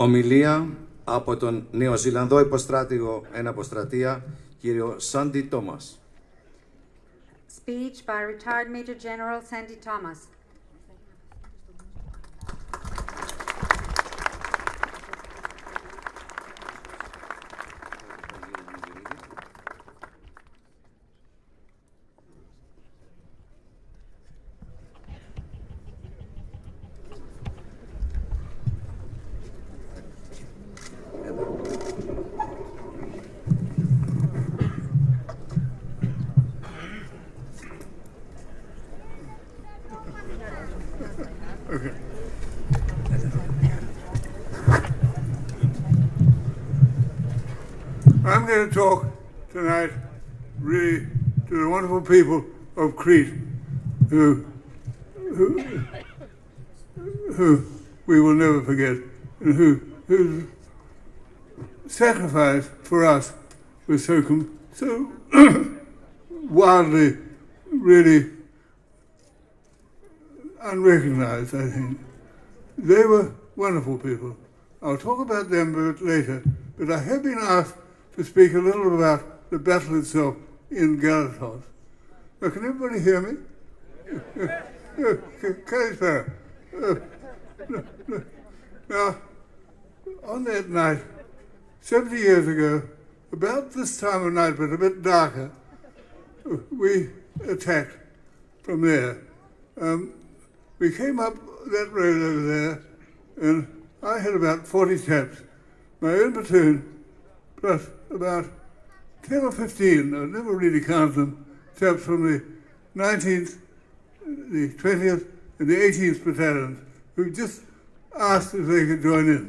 Ομιλία από τον Νεοζηλανδό υποστράτηγο εν αποστρατεία, κύριο Σάντι Τόμας. Speech by retired Major General Sandy Thomas. Okay. I'm going to talk tonight really to the wonderful people of Crete who we will never forget, and whose sacrifice for us was so wildly, really unrecognized, I think. They were wonderful people. I'll talk about them a bit later, but I have been asked to speak a little about the battle itself in Galatas. Now, can everybody hear me? Now, on that night, 70 years ago, about this time of night, but a bit darker, we attacked from there. We came up that road over there, and I had about 40 chaps, my own platoon, plus about 10 or 15, I never really counted them, chaps from the 19th, the 20th, and the 18th battalions, who just asked if they could join in.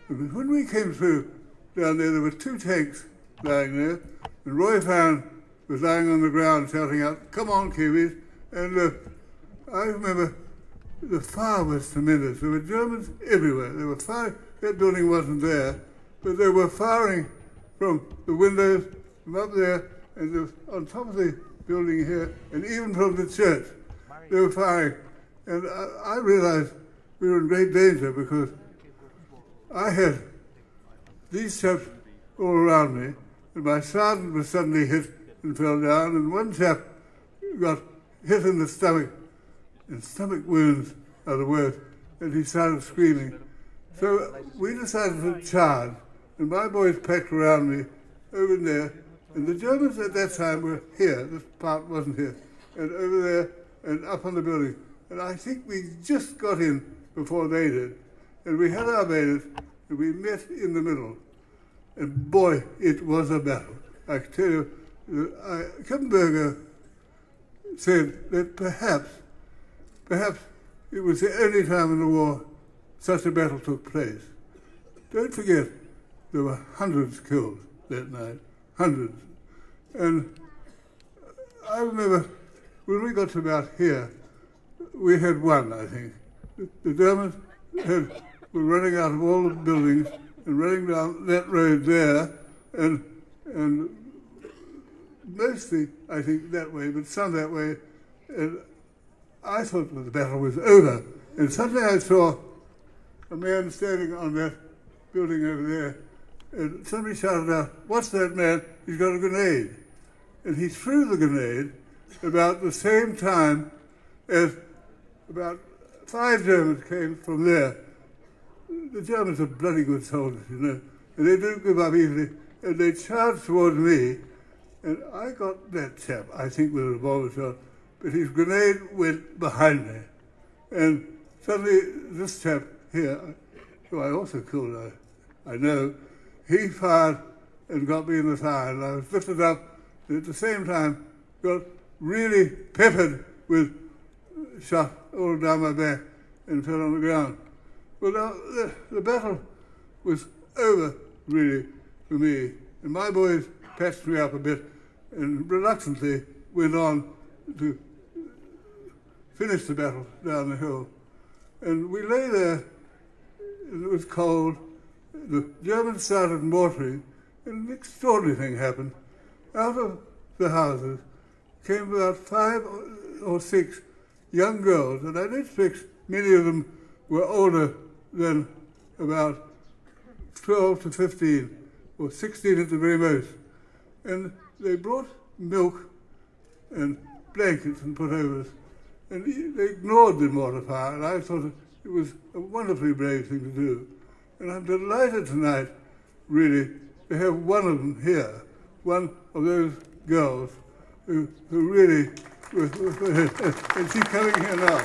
And when we came through down there were 2 tanks lying there, and Roy Farn was lying on the ground shouting out, "Come on, Kiwis," and I remember the fire was tremendous. There were Germans everywhere. They were firing. That building wasn't there, but they were firing from the windows, from up there, and on top of the building here, and even from the church. They were firing. And I realized we were in great danger because I had these chaps all around me, and my sergeant was suddenly hit and fell down, and one chap got hit in the stomach, and stomach wounds are the worst, and he started screaming. So we decided to charge, and my boys packed around me over there, and the Germans at that time were here, this part wasn't here, and over there, and up on the building. And I think we just got in before they did, and we had our bayonets, and we met in the middle. And boy, it was a battle. I can tell you, Kippenberger said that perhaps it was the only time in the war such a battle took place. Don't forget, there were hundreds killed that night, hundreds. And I remember when we got to about here, we had won, I think. The Germans were running out of all the buildings and running down that road there, and mostly, I think, that way, but some that way. And I thought that the battle was over. And suddenly I saw a man standing on that building over there, and somebody shouted out, "What's that, man? He's got a grenade." And he threw the grenade about the same time as about 5 Germans came from there. The Germans are bloody good soldiers, you know, and they don't give up easily, and they charged towards me, and I got that chap, I think, with a revolver shot, but his grenade went behind me. And suddenly this chap here, who I also killed, I know, he fired and got me in the thigh, and I was lifted up, and at the same time got really peppered with shot all down my back and fell on the ground. Well, now, the battle was over, really, for me. And my boys patched me up a bit and reluctantly went on to finish the battle down the hill. And we lay there, and it was cold. The Germans started mortaring, and an extraordinary thing happened. Out of the houses came about 5 or 6 young girls, and I don't expect many of them were older than about 12 to 15, or 16 at the very most. And they brought milk and blankets and put-overs, and they ignored the mortar fire, and I thought it was a wonderfully brave thing to do. And I'm delighted tonight, really, to have one of them here, one of those girls who really, and she's coming here now.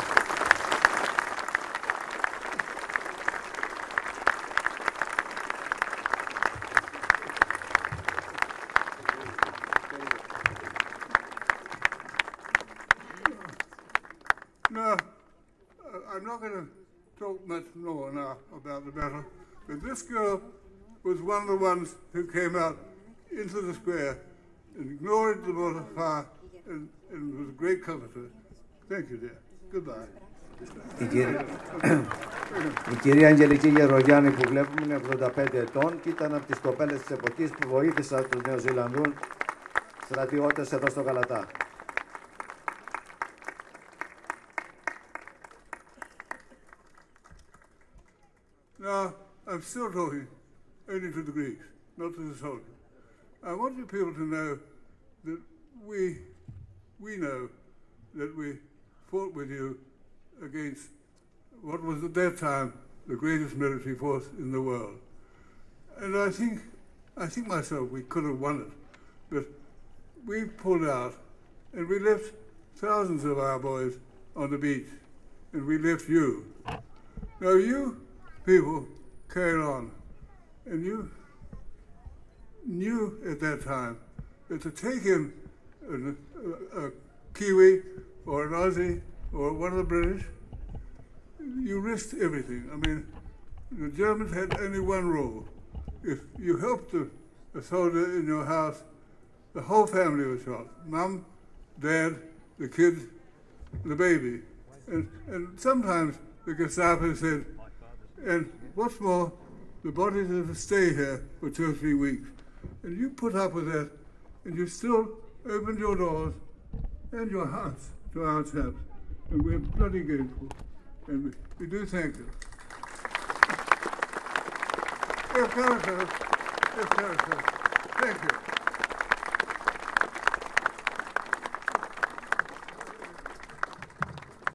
Now, I'm not going to talk much more now about the battle, but this girl was one of the ones who came out into the square and ignored the mortar fire and was a great comforter. Thank you, dear. Goodbye. Η κυρία Αγγελική Γερογιάννη που βλέπουμε είναι 85 ετών και ήταν από τις κοπέλες της εποχής που βοήθησαν τους Νεοζηλανδούς στρατιώτες εδώ στο Γαλατά. Now, I'm still talking only to the Greeks, not to the soldiers. I want you people to know that we know that we fought with you against what was at that time the greatest military force in the world. And I think myself we could have won it, but we pulled out and we left thousands of our boys on the beach, and we left you. Now you people carried on, and you knew at that time that to take in a Kiwi or an Aussie or one of the British, you risked everything. I mean, the Germans had only one rule. If you helped a soldier in your house, the whole family was shot. Mum, Dad, the kids, the baby. And sometimes the Gestapo said, and what's more, the bodies have to stay here for 2 or 3 weeks. And you put up with that, and you still opened your doors and your hearts to our chaps. And we're bloody grateful. And we do thank you. Galatas, Galatas, thank you.